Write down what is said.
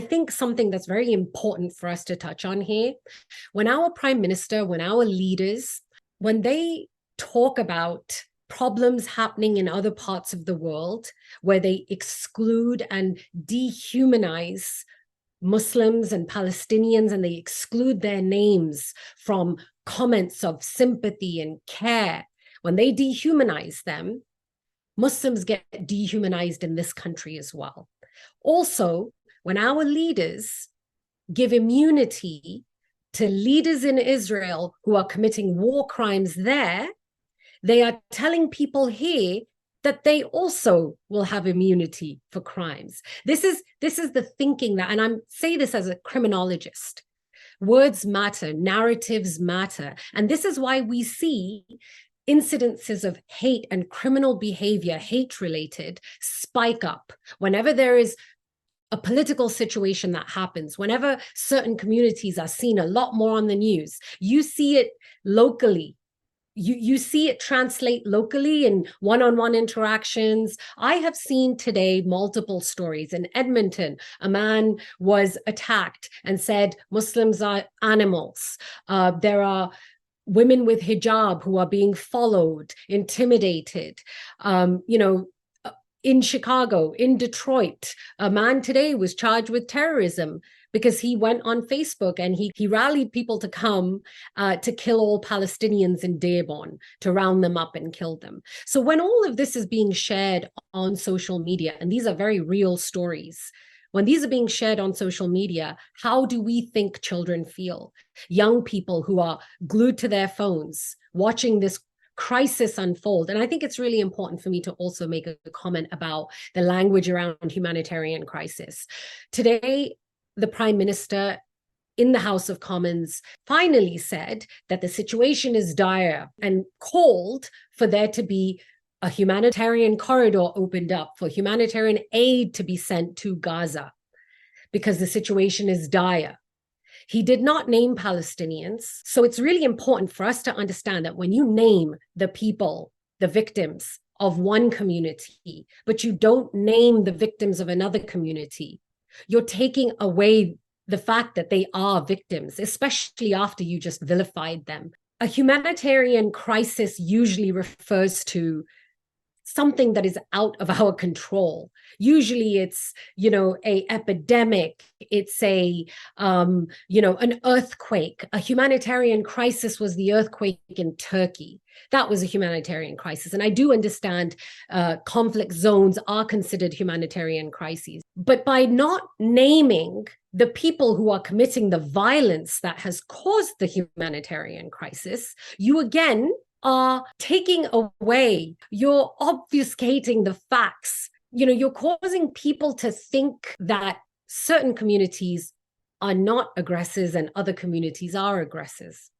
think something that's very important for us to touch on here, when our prime minister, when our leaders, when they talk about problems happening in other parts of the world where they exclude and dehumanize Muslims and Palestinians, and they exclude their names from comments of sympathy and care, when they dehumanize them, Muslims get dehumanized in this country as well. Also, when our leaders give immunity to leaders in Israel who are committing war crimes there, they are telling people here that they also will have immunity for crimes. This is the thinking that, and I say this as a criminologist, words matter, narratives matter. And this is why we see incidences of hate and criminal behavior, hate-related, spike up whenever there is a political situation that happens, whenever certain communities are seen a lot more on the news. You see it locally. You see it translate locally in one-on-one interactions. I have seen today multiple stories. In Edmonton, a man was attacked and said Muslims are animals. There are women with hijab who are being followed, intimidated. In Chicago, in Detroit, a man today was charged with terrorism because he went on Facebook and he rallied people to come to kill all Palestinians in Dearborn, to round them up and kill them. So when all of this is being shared on social media, and these are very real stories, when these are being shared on social media, how do we think children feel? Young people who are glued to their phones, watching this crisis unfold. And I think it's really important for me to also make a comment about the language around humanitarian crisis. Today, the Prime Minister in the House of Commons finally said that the situation is dire and called for there to be a humanitarian corridor opened up for humanitarian aid to be sent to Gaza because the situation is dire. He did not name Palestinians. So it's really important for us to understand that when you name the people, the victims of one community, but you don't name the victims of another community, you're taking away the fact that they are victims, especially after you just vilified them. A humanitarian crisis usually refers to something that is out of our control. Usually it's, a epidemic, it's an earthquake. A humanitarian crisis was the earthquake in Turkey. That was a humanitarian crisis. And I do understand conflict zones are considered humanitarian crises. But by not naming the people who are committing the violence that has caused the humanitarian crisis, you again are taking away, you're obfuscating the facts. You're causing people to think that certain communities are not aggressors and other communities are aggressors.